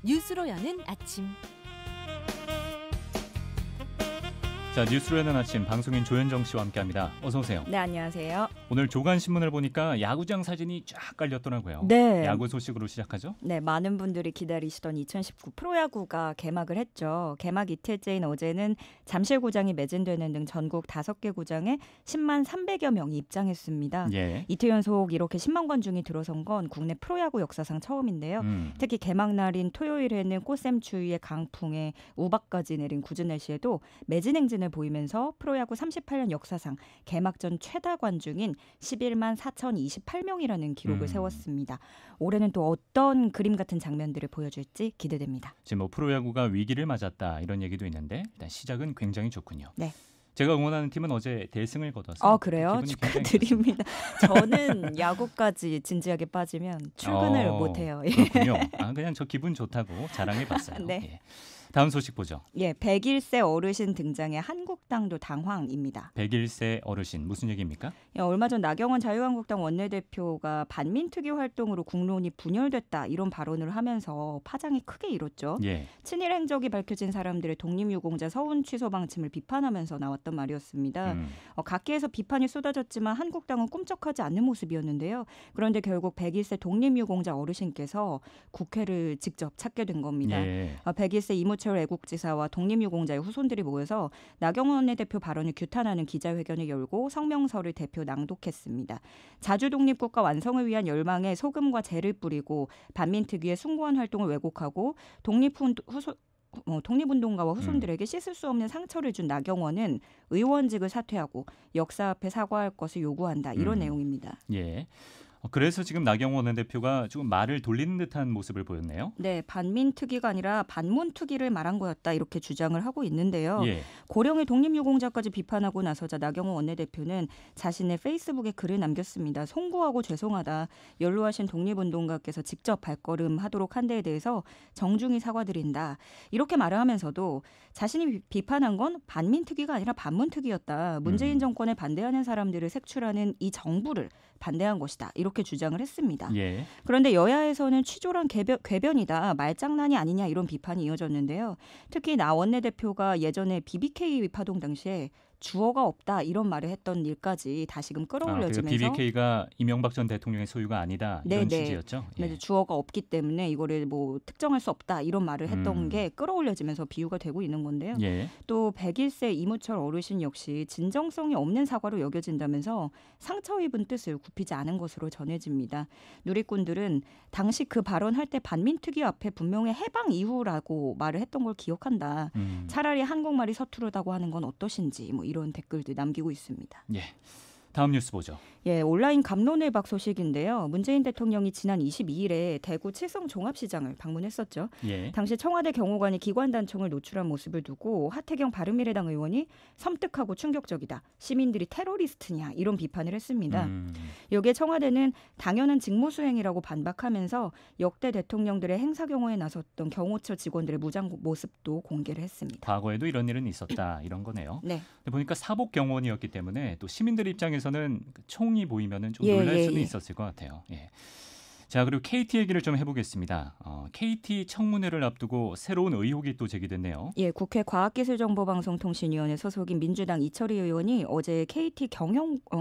뉴스로 여는 아침. 자, 뉴스로 여는 아침 방송인 조현정 씨와 함께합니다. 어서 오세요. 네, 안녕하세요. 오늘 조간신문을 보니까 야구장 사진이 쫙 깔렸더라고요. 네. 야구 소식으로 시작하죠? 네, 많은 분들이 기다리시던 2019 프로야구가 개막을 했죠. 개막 이틀째인 어제는 잠실구장이 매진되는 등 전국 5개 구장에 10만 300여 명이 입장했습니다. 예. 이틀 연속 이렇게 10만 관중이 들어선 건 국내 프로야구 역사상 처음인데요. 특히 개막 날인 토요일에는 꽃샘추위에 강풍에 우박까지 내린 궂은 날씨에도 매진 행진을 보이면서 프로야구 38년 역사상 개막전 최다 관중인 11만 4,028명이라는 기록을 세웠습니다. 올해는 또 어떤 그림 같은 장면들을 보여줄지 기대됩니다. 지금 뭐 프로야구가 위기를 맞았다 이런 얘기도 있는데 일단 시작은 굉장히 좋군요. 네. 제가 응원하는 팀은 어제 대승을 거둬서 그래요? 축하드립니다. 저는 야구까지 진지하게 빠지면 출근을 못해요. 그렇군요. 그냥 저 기분 좋다고 자랑해봤어요. 네. 예. 다음 소식 보죠. 101세 어르신 등장에 한국당도 당황입니다. 101세 어르신 무슨 얘기입니까? 얼마 전 나경원 자유한국당 원내대표가 반민특위 활동으로 국론이 분열됐다 이런 발언을 하면서 파장이 크게 일었죠. 예. 친일 행적이 밝혀진 사람들의 독립유공자 서훈 취소 방침을 비판하면서 나왔던 말이었습니다. 각계에서 비판이 쏟아졌지만 한국당은 꿈쩍하지 않는 모습이었는데요. 그런데 결국 101세 독립유공자 어르신께서 국회를 직접 찾게 된 겁니다. 예. 101세 이무철 애국지사와 독립유공자의 후손들이 모여서 나경원 원내대표 발언을 규탄하는 기자회견을 열고 성명서를 대표 낭독했습니다. 자주독립국가 완성을 위한 열망에 소금과 재를 뿌리고 반민특위의 숭고한 활동을 왜곡하고 독립운동가와 후손들에게 씻을 수 없는 상처를 준 나경원은 의원직을 사퇴하고 역사 앞에 사과할 것을 요구한다. 이런 내용입니다. 예. 그래서 지금 나경원 원내대표가 조금 말을 돌리는 듯한 모습을 보였네요. 네, 반민특위가 아니라 반문특위를 말한 거였다 이렇게 주장을 하고 있는데요. 예. 고령의 독립유공자까지 비판하고 나서자 나경원 원내대표는 자신의 페이스북에 글을 남겼습니다. 송구하고 죄송하다. 연로하신 독립운동가께서 직접 발걸음하도록 한 데에 대해서 정중히 사과드린다. 이렇게 말을 하면서도 자신이 비판한 건 반민특위가 아니라 반문특위였다. 문재인 정권에 반대하는 사람들을 색출하는 이 정부를 반대한 것이다. 이렇게 주장을 했습니다. 예. 그런데 여야에서는 취조란 궤변이다. 말장난이 아니냐 이런 비판이 이어졌는데요. 특히 나 원내대표가 예전에 BBK 파동 당시에 주어가 없다 이런 말을 했던 일까지 다시금 끌어올려지면서 BBK가 이명박 전 대통령의 소유가 아니다 이런 취지였죠. 예. 주어가 없기 때문에 이거를 뭐 특정할 수 없다 이런 말을 했던 게 끌어올려지면서 비유가 되고 있는 건데요. 예. 또 101세 이무철 어르신 역시 진정성이 없는 사과로 여겨진다면서 상처 입은 뜻을 굽히지 않은 것으로 전해집니다. 누리꾼들은 당시 그 발언할 때 반민특위 앞에 분명히 해방 이후라고 말을 했던 걸 기억한다. 차라리 한국말이 서투르다고 하는 건 어떠신지 뭐 이런 댓글들 남기고 있습니다. 예. 다음 뉴스 보죠. 온라인 갑론을박 소식인데요. 문재인 대통령이 지난 22일에 대구 칠성 종합시장을 방문했었죠. 예. 당시 청와대 경호관이 기관단총을 노출한 모습을 두고 하태경 바른미래당 의원이 섬뜩하고 충격적이다. 시민들이 테러리스트냐 이런 비판을 했습니다. 여기에 청와대는 당연한 직무수행이라고 반박하면서 역대 대통령들의 행사 경호에 나섰던 경호처 직원들의 무장 모습도 공개를 했습니다. 과거에도 이런 일은 있었다 이런 거네요. 네. 근데 보니까 사복 경호원이었기 때문에 또 시민들 입장에서는 총이 보이면은 좀 놀랄 수는 있었을 것 같아요. 예. 자, 그리고 KT 얘기를 좀 해보겠습니다. KT 청문회를 앞두고 새로운 의혹이 또 제기됐네요. 국회 과학기술정보방송통신위원회 소속인 민주당 이철희 의원이 어제 KT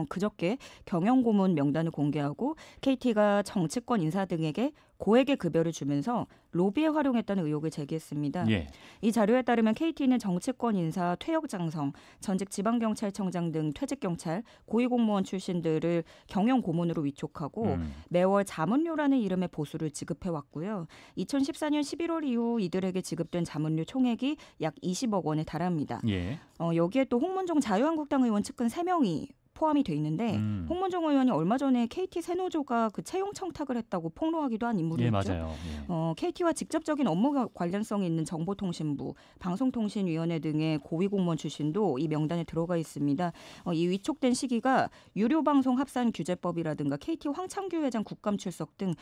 그저께 경영고문 명단을 공개하고 KT가 정치권 인사 등에게 고액의 급여를 주면서 로비에 활용했다는 의혹을 제기했습니다. 예. 이 자료에 따르면 KT는 정치권 인사, 퇴역장성, 전직 지방경찰청장 등 퇴직경찰, 고위공무원 출신들을 경영고문으로 위촉하고 매월 자문료라는 이름의 보수를 지급해왔고요. 2014년 11월 이후 이들에게 지급된 자문료 총액이 약 20억 원에 달합니다. 예. 여기에 또 홍문종 자유한국당 의원 측근 3명이 포함이 돼 있는데 홍문종 의원이 얼마 전에 KT 세노조가 그 채용 청탁을 했다고 폭로하기도 한 인물이었죠. 예, 맞아요. 예. KT와 직접적인 업무 관련성이 있는 정보통신부, 방송통신위원회 등의 고위공무원 출신도 이 명단에 들어가 있습니다. 이 위촉된 시기가 유료방송 합산 규제법이라든가 KT 황창규 회장 국감 출석 등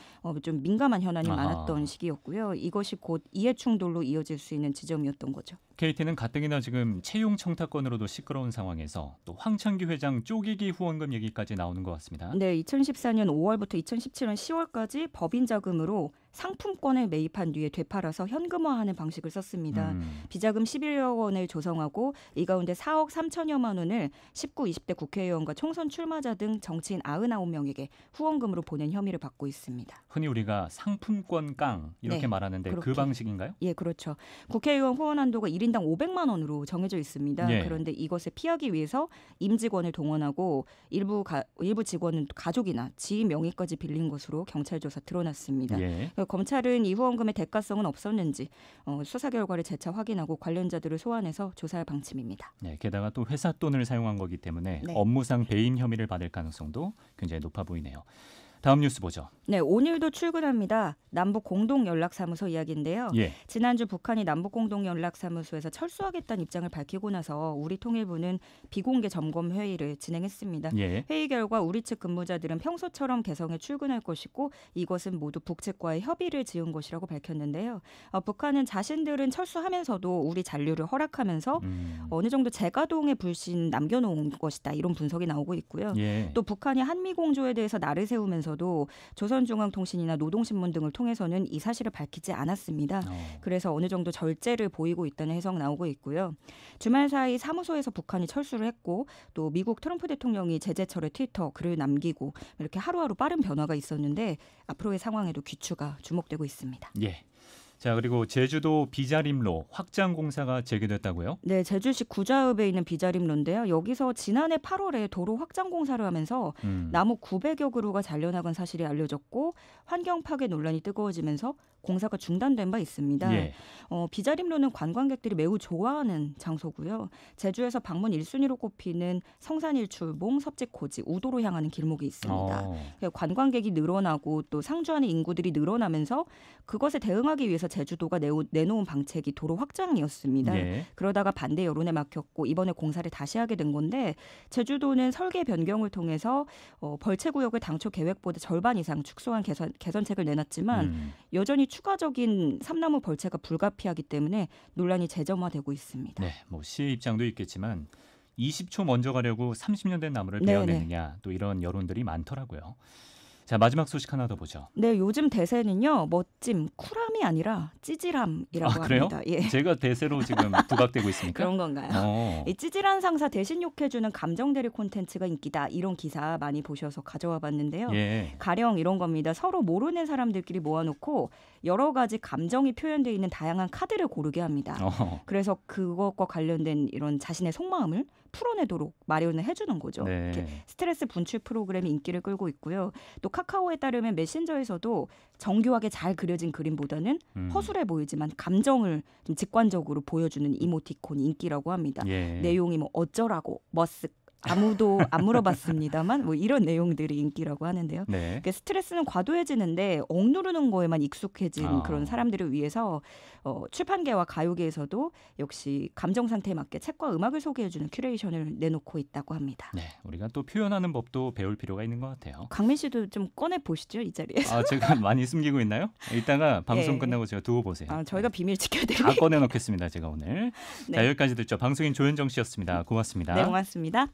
좀 민감한 현안이 많았던 시기였고요. 이것이 곧 이해충돌로 이어질 수 있는 지점이었던 거죠. KT는 가뜩이나 지금 채용 청탁건으로도 시끄러운 상황에서 또 황창규 회장 쪼개기 후원금 얘기까지 나오는 것 같습니다. 네, 2014년 5월부터 2017년 10월까지 법인 자금으로 상품권을 매입한 뒤에 되팔아서 현금화하는 방식을 썼습니다. 비자금 11억 원을 조성하고 이 가운데 4억 3천여만 원을 19, 20대 국회의원과 총선 출마자 등 정치인 99명에게 후원금으로 보낸 혐의를 받고 있습니다. 흔히 우리가 상품권 깡 이렇게 네, 말하는데 그렇게. 그 방식인가요? 예, 그렇죠. 국회의원 후원 한도가 1인당 500만 원으로 정해져 있습니다. 예. 그런데 이것을 피하기 위해서 임직원을 동원하고 일부 직원은 가족이나 지인 명의까지 빌린 것으로 경찰 조사 드러났습니다. 예. 검찰은 이 후원금의 대가성은 없었는지 수사 결과를 재차 확인하고 관련자들을 소환해서 조사할 방침입니다. 네, 게다가 또 회사 돈을 사용한 거기 때문에 네. 업무상 배임 혐의를 받을 가능성도 굉장히 높아 보이네요. 다음 뉴스 보죠. 네, 오늘도 출근합니다. 남북 공동연락사무소 이야기인데요. 예. 지난주 북한이 남북 공동연락사무소에서 철수하겠다는 입장을 밝히고 나서 우리 통일부는 비공개 점검 회의를 진행했습니다. 예. 회의 결과 우리 측 근무자들은 평소처럼 개성에 출근할 것이고 이것은 모두 북측과의 협의를 지은 것이라고 밝혔는데요. 북한은 자신들은 철수하면서도 우리 잔류를 허락하면서 어느 정도 재가동의 불신 남겨놓은 것이다. 이런 분석이 나오고 있고요. 예. 또 북한이 한미공조에 대해서 날을 세우면서도 조선중앙통신이나 노동신문 등을 통해서는 이 사실을 밝히지 않았습니다. 그래서 어느 정도 절제를 보이고 있다는 해석 나오고 있고요. 주말 사이 사무소에서 북한이 철수를 했고 또 미국 트럼프 대통령이 제재철에 트위터 글을 남기고 이렇게 하루하루 빠른 변화가 있었는데 앞으로의 상황에도 귀추가 주목되고 있습니다. 예. 자, 그리고 제주도 비자림로 확장 공사가 재개됐다고요? 네, 제주시 구자읍에 있는 비자림로인데요. 여기서 지난해 8월에 도로 확장 공사를 하면서 나무 900여 그루가 잘려나간 사실이 알려졌고 환경 파괴 논란이 뜨거워지면서 공사가 중단된 바 있습니다. 예. 비자림로는 관광객들이 매우 좋아하는 장소고요. 제주에서 방문 1순위로 꼽히는 성산일출봉, 섭지코지, 우도로 향하는 길목이 있습니다. 관광객이 늘어나고 또 상주하는 인구들이 늘어나면서 그것에 대응하기 위해서 제주도가 내놓은 방책이 도로 확장이었습니다. 예. 그러다가 반대 여론에 막혔고 이번에 공사를 다시 하게 된 건데 제주도는 설계 변경을 통해서 벌채 구역을 당초 계획보다 절반 이상 축소한 개선책을 내놨지만 여전히 추가적인 삼나무 벌채가 불가피하기 때문에 논란이 재점화되고 있습니다. 네, 뭐 시의 입장도 있겠지만 20초 먼저 가려고 30년 된 나무를 네네. 베어내느냐 또 이런 여론들이 많더라고요. 자, 마지막 소식 하나 더 보죠. 네, 요즘 대세는요. 멋짐, 쿨함이 아니라 찌질함이라고 그래요? 합니다. 예. 제가 대세로 지금 부각되고 있습니까? 그런 건가요? 이 찌질한 상사 대신 욕해주는 감정 대리 콘텐츠가 인기다. 이런 기사 많이 보셔서 가져와 봤는데요. 예. 가령 이런 겁니다. 서로 모르는 사람들끼리 모아놓고 여러 가지 감정이 표현되어 있는 다양한 카드를 고르게 합니다. 그래서 그것과 관련된 이런 자신의 속마음을 풀어내도록 마련을 해주는 거죠. 네. 이렇게 스트레스 분출 프로그램이 인기를 끌고 있고요. 또 카카오에 따르면 메신저에서도 정교하게 잘 그려진 그림보다는 허술해 보이지만 감정을 좀 직관적으로 보여주는 이모티콘이 인기라고 합니다. 예. 내용이 뭐 어쩌라고, 머쓱, 아무도 안 물어봤습니다만 뭐 이런 내용들이 인기라고 하는데요. 네. 그러니까 스트레스는 과도해지는데 억누르는 거에만 익숙해진 그런 사람들을 위해서 출판계와 가요계에서도 역시 감정 상태에 맞게 책과 음악을 소개해주는 큐레이션을 내놓고 있다고 합니다. 네, 우리가 또 표현하는 법도 배울 필요가 있는 것 같아요. 강민 씨도 좀 꺼내 보시죠, 이 자리에서. 제가 많이 숨기고 있나요? 이따가 방송 예. 끝나고 제가 두고 보세요. 저희가 비밀 지켜야 다 되네요. 꺼내놓겠습니다, 제가 오늘. 네. 자, 여기까지 듣죠. 방송인 조현정 씨였습니다. 고맙습니다. 네, 고맙습니다.